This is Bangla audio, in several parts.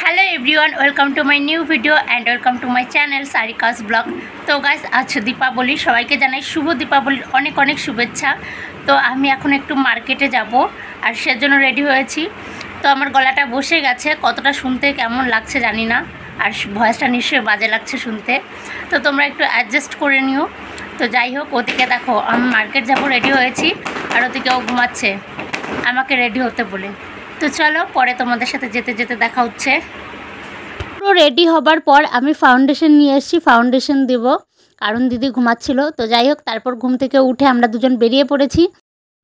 Hello everyone, welcome to my new video and welcome to my channel Sarika's blog. तो गाइस आज दीपावली, सबाइके जानाई शुभ दीपावलिर अनेक अनेक शुभेच्छा। तो आमी एखन एकटू मार्केटे যাব আর সেজন্য রেডি হয়েছি। তো আমার গলাটা বসে গেছে, কতটা শুনতে কেমন লাগছে জানি না, আর ভয়েসটা নিশ্চয়ই বাজে লাগছে শুনতে। তো তোমরা একটু অ্যাডজাস্ট করে নিও। তো যাই হোক, ওদিকে দেখো আমি মার্কেট যাব রেডি হয়েছি, আর ওদিকে ও ঘুমাচ্ছে আমাকে রেডি হতে বলে। তো চলো পরে তোমাদের সাথে যেতে যেতে দেখা হচ্ছে। পুরো রেডি হবার পর আমি ফাউন্ডেশন নিয়ে এসেছি, ফাউন্ডেশন দেব, কারণ দিদি ঘুমাচ্ছিল। তো যাই হোক, তারপর ঘুম থেকে উঠে আমরা দুজন বেরিয়ে পড়েছি।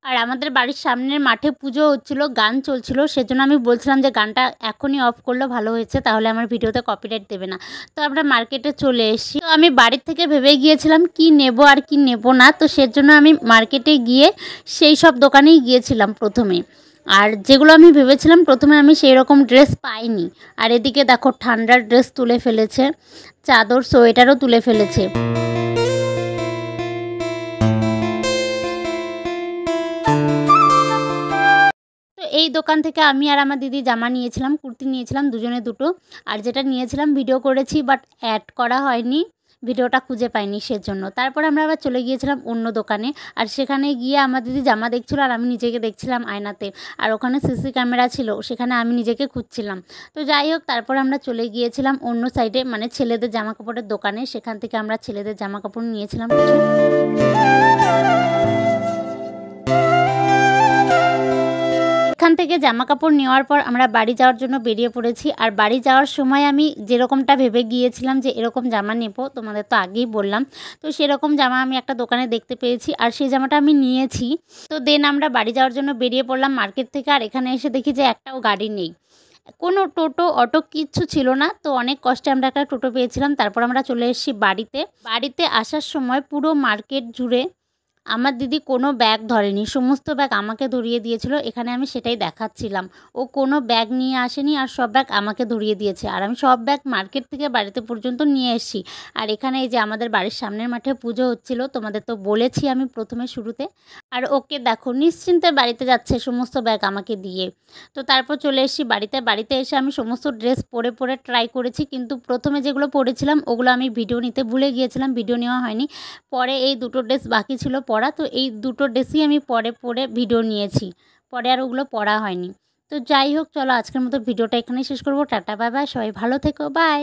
আর আমাদের বাড়ির সামনের মাঠে পুজো হচ্ছিল, গান চলছিল, সেজন্য আমি বলছিলাম যে গানটা এখনই অফ করলে ভালো হয়েছে, তাহলে আমার ভিডিওতে কপিরাইট দেবে না। তো আমরা মার্কেটে চলে এসেছি। তো আমি বাড়ির থেকে ভেবে গিয়েছিলাম কি নেব আর কি নেব না, তো সেজন্য আমি মার্কেটে গিয়ে সেই সব দোকানেই গিয়েছিলাম প্রথমে। আর যেগুলো আমি ভেবেছিলাম প্রথমে, আমি সেই রকম ড্রেস পাইনি। আর এদিকে দেখো ঠান্ডার ড্রেস তুলে ফেলেছে, চাদর সোয়েটারও তুলে ফেলেছে। তো এই দোকান থেকে আমি আর আমার দিদি জামা নিয়েছিলাম, কুর্তি নিয়েছিলাম, দুজনে দুটো। আর যেটা নিয়েছিলাম ভিডিও করেছি, বাট অ্যাড করা হয়নি, ভিডিওটা খুঁজে পাইনি সেজন্য। তারপর আমরা আবার চলে গিয়েছিলাম অন্য দোকানে, আর সেখানে গিয়ে আমার দিদি জামা দেখছিল আর আমি নিজেকে দেখছিলাম আয়নাতে। আর ওখানে সিসি ক্যামেরা ছিল, সেখানে আমি নিজেকে খুঁজছিলাম। তো যাই হোক, তারপর আমরা চলে গিয়েছিলাম অন্য সাইডে, মানে ছেলেদের জামা কাপড়ের দোকানে। সেখান থেকে আমরা ছেলেদের জামা কাপড় নিয়েছিলাম কিছু। এখান থেকে জামা কাপড় নেওয়ার পর আমরা বাড়ি যাওয়ার জন্য বেরিয়ে পড়েছি। আর বাড়ি যাওয়ার সময় আমি যেরকমটা ভেবে গিয়েছিলাম যে এরকম জামা নেব, তোমাদের তো আগেই বললাম, তো সেরকম জামা আমি একটা দোকানে দেখতে পেয়েছি, আর সেই জামাটা আমি নিয়েছি। তো দেন আমরা বাড়ি যাওয়ার জন্য বেরিয়ে পড়লাম মার্কেট থেকে। আর এখানে এসে দেখি যে একটাও গাড়ি নেই, কোনো টোটো অটো কিচ্ছু ছিল না। তো অনেক কষ্টে আমরা একটা টোটো পেয়েছিলাম। তারপর আমরা চলে এসেছি বাড়িতে আসার সময় পুরো মার্কেট জুড়ে আমার দিদি কোনো ব্যাগ ধরেনি, সমস্ত ব্যাগ আমাকে ধরিয়ে দিয়েছিল। এখানে আমি সেটাই দেখাচ্ছিলাম, ও কোনো ব্যাগ নিয়ে আসেনি, আর সব ব্যাগ আমাকে ধরিয়ে দিয়েছে। আর আমি সব ব্যাগ মার্কেট থেকে বাড়িতে পর্যন্ত নিয়ে এসেছি। আর এখানে এই যে আমাদের বাড়ির সামনের মাঠে পুজো হচ্ছিল, তোমাদের তো বলেছি আমি প্রথমে শুরুতে। আর ওকে দেখো নিশ্চিন্তে বাড়িতে যাচ্ছে সমস্ত ব্যাগ আমাকে দিয়ে। তো তারপর চলে এসেছি বাড়িতে এসে আমি সমস্ত ড্রেস পরে ট্রাই করেছি, কিন্তু প্রথমে যেগুলো পরেছিলাম ওগুলো আমি ভিডিও নিতে ভুলে গিয়েছিলাম, ভিডিও নেওয়া হয়নি। পরে এই দুটো ড্রেস বাকি ছিল পরা, তো এই দুটো ড্রেসই আমি পরে ভিডিও নিয়েছি, পরে আর ওগুলো পরা হয়নি। তো যাই হোক, চলো আজকের মতো ভিডিওটা এখানেই শেষ করবো। টাটা, বাই বাই, সবাই ভালো থেকো, বাই।